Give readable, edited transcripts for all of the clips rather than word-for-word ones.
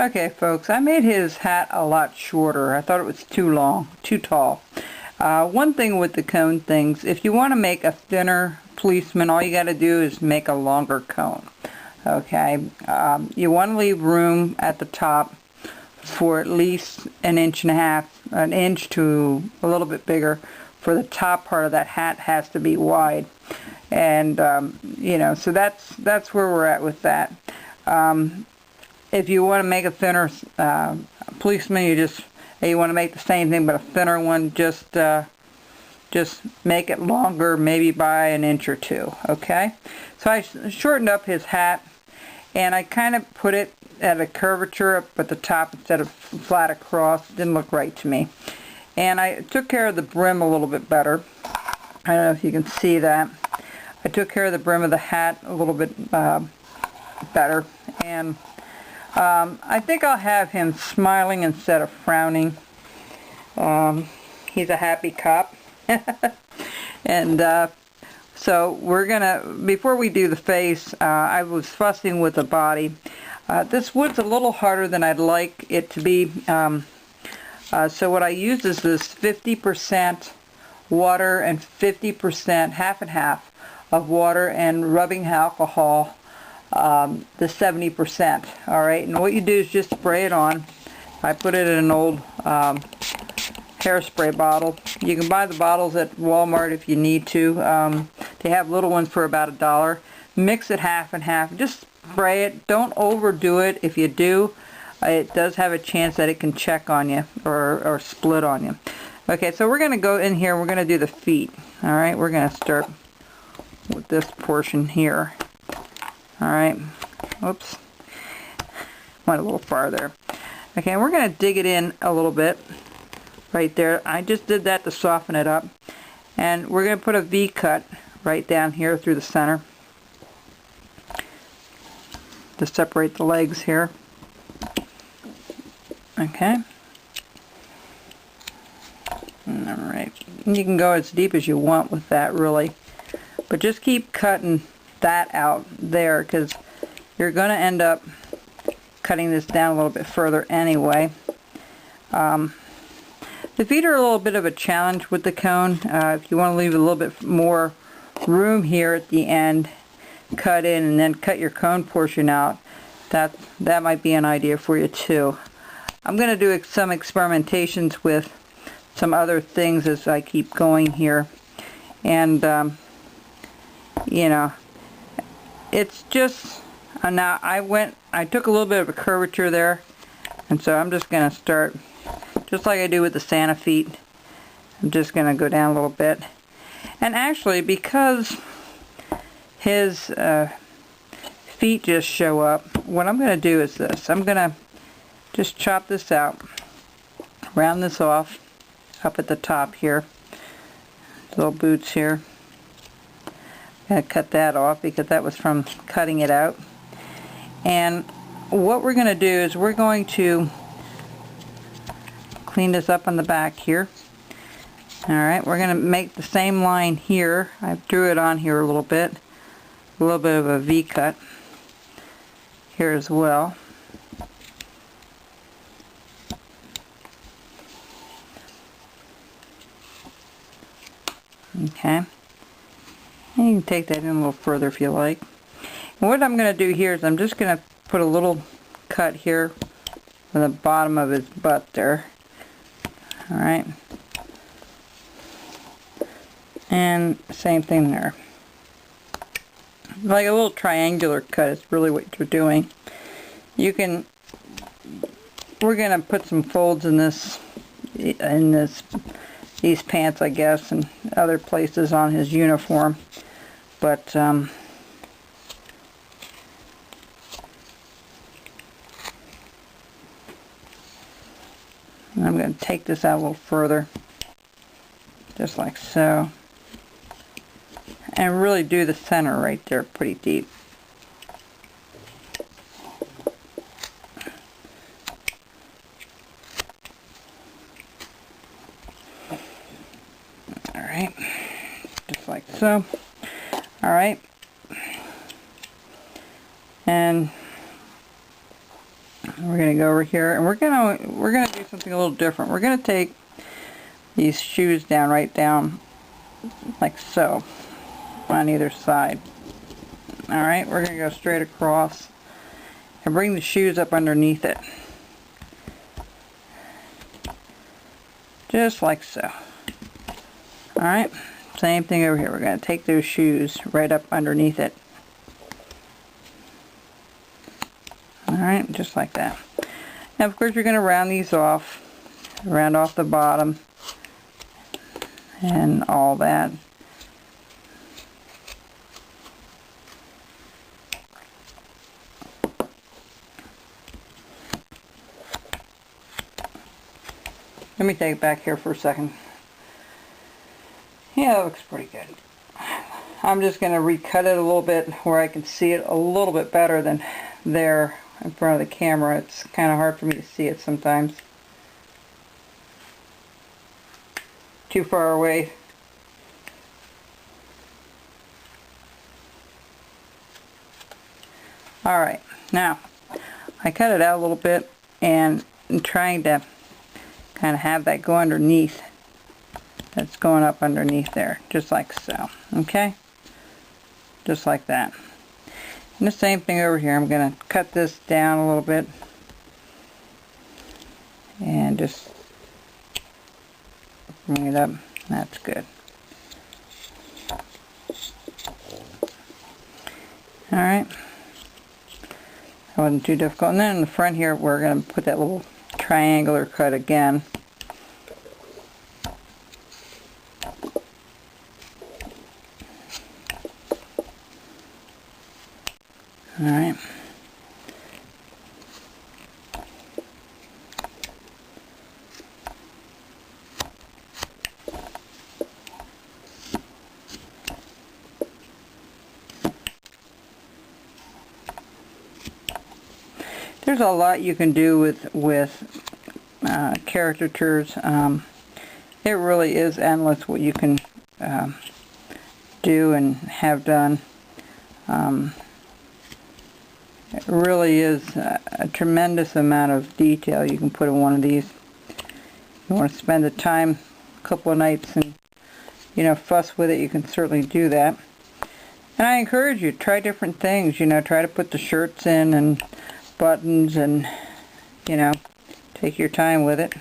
Okay, folks, I made his hat a lot shorter. I thought it was too long, too tall. One thing with the cone things, if you want to make a thinner policeman, all you got to do is make a longer cone. Okay, you want to leave room at the top for at least 1.5 inches, an inch to a little bit bigger. For the top part of that hat has to be wide, and you know, so that's where we're at with that. If you want to make a thinner policeman, you want to make the same thing but a thinner one, just make it longer, maybe by 1 inch or 2. Okay, so I shortened up his hat, and I kind of put it at a curvature up at the top instead of flat across. It didn't look right to me. And I took care of the brim a little bit better. I don't know if you can see that. I took care of the brim of the hat a little bit better. And I think I'll have him smiling instead of frowning. He's a happy cop. And so we're gonna, before we do the face, I was fussing with the body. This wood's a little harder than I'd like it to be. So what I use is this 50% water and 50%, half and half of water and rubbing alcohol, the 70%. Alright, and what you do is just spray it on. I put it in an old hairspray bottle. You can buy the bottles at Walmart if you need to. They have little ones for about $1. Mix it half and half. Just spray it. Don't overdo it. If you do, it does have a chance that it can check on you or split on you. Okay, so we're going to go in here. We're going to do the feet. Alright, we're going to start with this portion here. Alright, oops, went a little farther. Okay, we're going to dig it in a little bit right there. I just did that to soften it up. And we're going to put a V cut right down here through the center to separate the legs here. Okay. Alright. You can go as deep as you want with that, really. But just keep cutting that out there, because you're going to end up cutting this down a little bit further anyway. The feet are a little bit of a challenge with the cone. If you want to leave a little bit more room here at the end, cut in and then cut your cone portion out. That might be an idea for you too. I'm going to do some experimentations with some other things as I keep going here. And, you know, it's just, now I took a little bit of a curvature there. And so I'm just going to start, just like I do with the Santa feet. I'm just going to go down a little bit. And actually, because his feet just show up, what I'm going to do is this. I'm going to just chop this out, round this off up at the top here, little boots here. I'm going to cut that off because that was from cutting it out. And what we're going to do is we're going to clean this up on the back here. Alright, we're going to make the same line here. I drew it on here a little bit of a V cut here as well. Okay, and you can take that in a little further if you like. And what I'm going to do here is I'm just going to put a little cut here on the bottom of his butt there. Alright, and same thing there. Like a little triangular cut is really what you're doing. You can, we're going to put some folds in these pants, I guess, and other places on his uniform. But I'm going to take this out a little further, just like so, and really do the center right there pretty deep. Alright, just like so. Alright, and We're going to go over here, and we're going to do something a little different. We're going to take these shoes down, right down like so, on either side. Alright, we're going to go straight across and bring the shoes up underneath it. Just like so. Alright, same thing over here. We're going to take those shoes right up underneath it. Alright, just like that. Now of course you're going to round these off. Round off the bottom and all that. Let me take it back here for a second. Yeah, that looks pretty good. I'm just going to recut it a little bit where I can see it a little bit better than there in front of the camera. It's kind of hard for me to see it sometimes. Too far away. Alright, now I cut it out a little bit, and I'm trying to kind of have that go underneath. That's going up underneath there, just like so. Okay? Just like that. And the same thing over here. I'm going to cut this down a little bit and just bring it up. That's good. Alright. That wasn't too difficult. And then in the front here, we're going to put that little triangular cut again. Alright. There's a lot you can do with caricatures. It really is endless what you can do and have done. It really is a tremendous amount of detail you can put in one of these. You want to spend the time, a couple of nights, and fuss with it, you can certainly do that. And I encourage you to try different things. Try to put the shirts in and buttons, and take your time with it.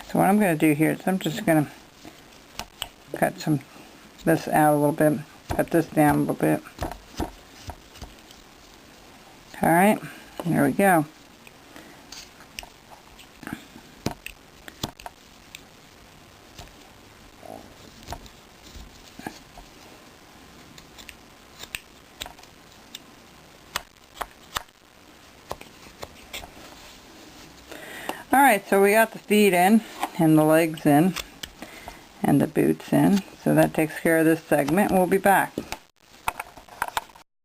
So what I'm going to do here is I'm just going to cut this out a little bit, cut this down a little bit. Alright, there we go. Alright, so we got the feet in, and the legs in, and the boots in. So that takes care of this segment. We'll be back.